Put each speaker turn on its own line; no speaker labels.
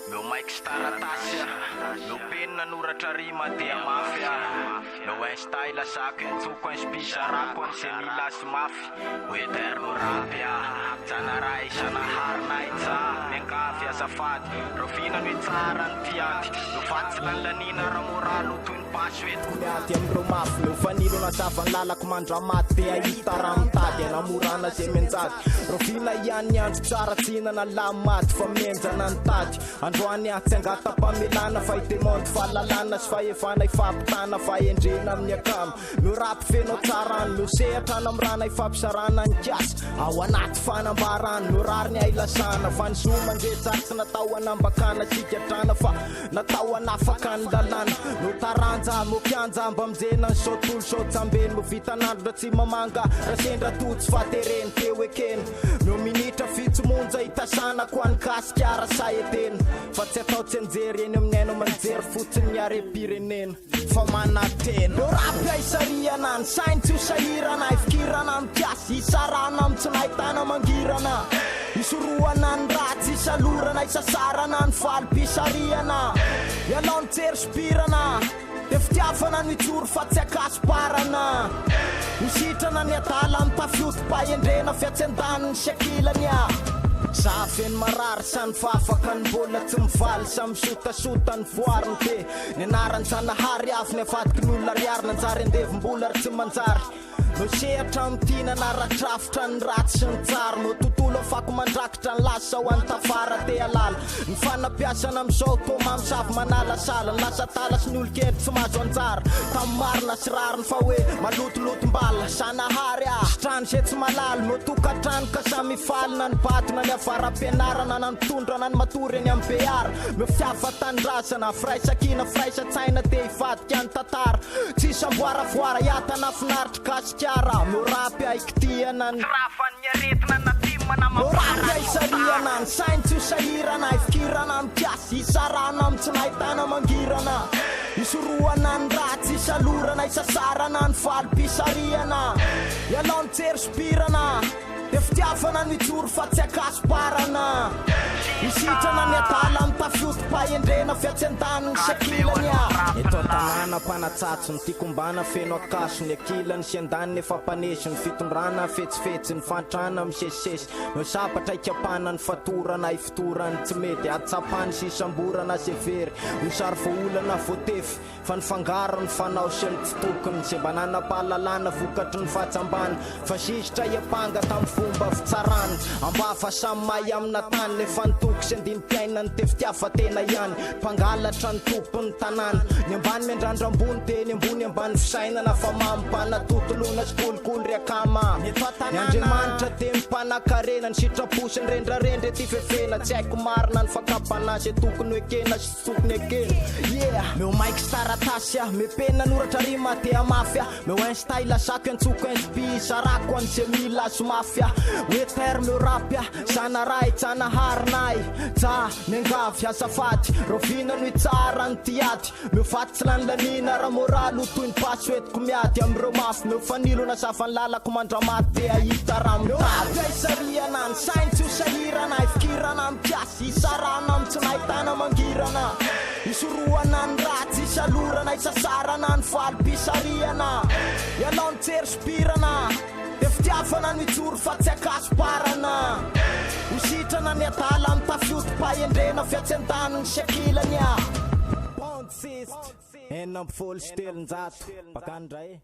Meu Mike Staratassia, meu penna noratra rima dia mafia. Meu style saco tsuko inspirara kon se milas mafia. O eterno rapia, tsanarai sanahar naitsa, menkafia safat, rofina no tsara tiati. No fatslan lanina ramoralo tun paswet.
Kunyati amro maf, meu fanilo na savan lalak mandramat te aitaram tadi namurana se menzat. Rofina yan yan tsara tsina na lamat famenza nantati. Androany atsangata pamilana fa itemont falalana sy faefana ifampitana fa endrena amin'ny akamo no rap feno tsarany no sehatra namrana ifampisarana ny kiasy ao anaty fanambarany no rariny ailasana fa ny zo mandretsary tsy natao anambakana sikatrana fa natao anafaka ny lalana no taranja mokianja mba mijena ny sotolo sotsambeny mo vitanandro tsy mamanga raha sendra totsy fatereny teo ekeny no minitra fitsomonja itasana ko any kasikara saeteny fa tsy atao tsy anjery eny amin'aino manjery fotsiny miare-pirenena fa manatena no rapy aisariana ny sainy tsy hosahirana ifikirana mikiasy isarana amin'ny tsy nahitana mangirana isoroana ny ratsy isalorana isasarana ny falim-pisariana ialao ny tsery sopirana de fitiafana ny tsoro fa tsy akasiparana misitrana ny adala amin'ny tafiotom-pahendrena fiatsen-daniny siakilany a zafeny marary sany fafaka ny mbola tsy mivaly sa misotasota ny voariny te ny anarany zanahary avy ny avadiky ny olona riary nanjary andevim-bola ary tsy manjary no sehatra mitina naratrafitra ny ratsy sy ny tsara no tontolo afako mandrakitra ny lasa ho any tafara te alala ny fanapiasana amin'izao toma misavy manalasala ny lasa talasy ny olo-kendry tsy mahazo anjara tamin'ny marina sy rariny fa hoe malotolotom-bala sanahary a sitrano se tsy malalo no tokatrano ka samifalina ny batona ny avaram-pianarana na ny tondrana ny matory eny amin'ny beara me fiafatandrasana firaisakina firaisa-tsaina te hivadika ny tantara tsy samboaravoara iatana finaritra kasikara mo rapy aikitiana ny
Rafany aretina na timana
rapy aisariana ny sainy tsy hosahirana ifikirana mikiasy isarana amin'ny tsy nahitana mangirana isoroana ny ratsy isalorana isasarana ny falim-pisariana ialao ny tsery sopirana de fitiafana ny tsoro fa tsy akasiparana isitrana ny adala amin'ny tafiotom-pahendrena fiatsen-daniny siakilany a eto tanàna mpanatsatso ny tikombana feno akaso ny akilany sy andaniny efa mpanesy ny fitondrana fetsifetsy ny fantrana misesisesy no sapatra ikapana ny fatorana ifitorany tsy mety atsapany sy isamborana severy ho sary voolana voatefy fa ny fangaro ny fanao sy ny tsy tokony sy mba nanam-pahalalana vokatry ny fahatsambana fa sisitra iapanga tamin'ny fomba fitsarany ambafa samy mahay amina tany le fantoky sy andini-piaina ny tefitiafa tena ihany mpangalatra ny tompony tanàna ny ambany miandrandram-bony te ny ambony ambany fisainana fa mampana totolona sy kolokolo ry akama ny andriamanitra te mipanakarena ny sitraposy ny rendrarendry ty fefena tsy haiko marina ny fakapana sy tokony ekena sy tokony ekena yeah meu Mike Staratassia me penna noratra rima te amafia meu instaila sako antsoko inspisarako any se milas mafia weter meu rapia sanaray tsanaharinay tsa mengavy azafady rovina no itsara ny tiaty meu fatsilany lanina raha moralo toy ny pasoetiko miady am'ireo mafy meu fanilo na safany lalako mandramaty te ahita rameo rapy aisariana ny sainy tsy hosahirana ifikirana mikiasy isarana amin'ny tsy nahitana mangirana isoroana ny ratsy isalorana isasarana ny falim-pisariana ialao ny tsery sopirana de fitiafana ny tsoro fa tsy akasiparana isitrana ny adala amin'ny tafiotom-pahendrena fiatsen-daniny siakilany a enina ambifolo sy telonjato bakandray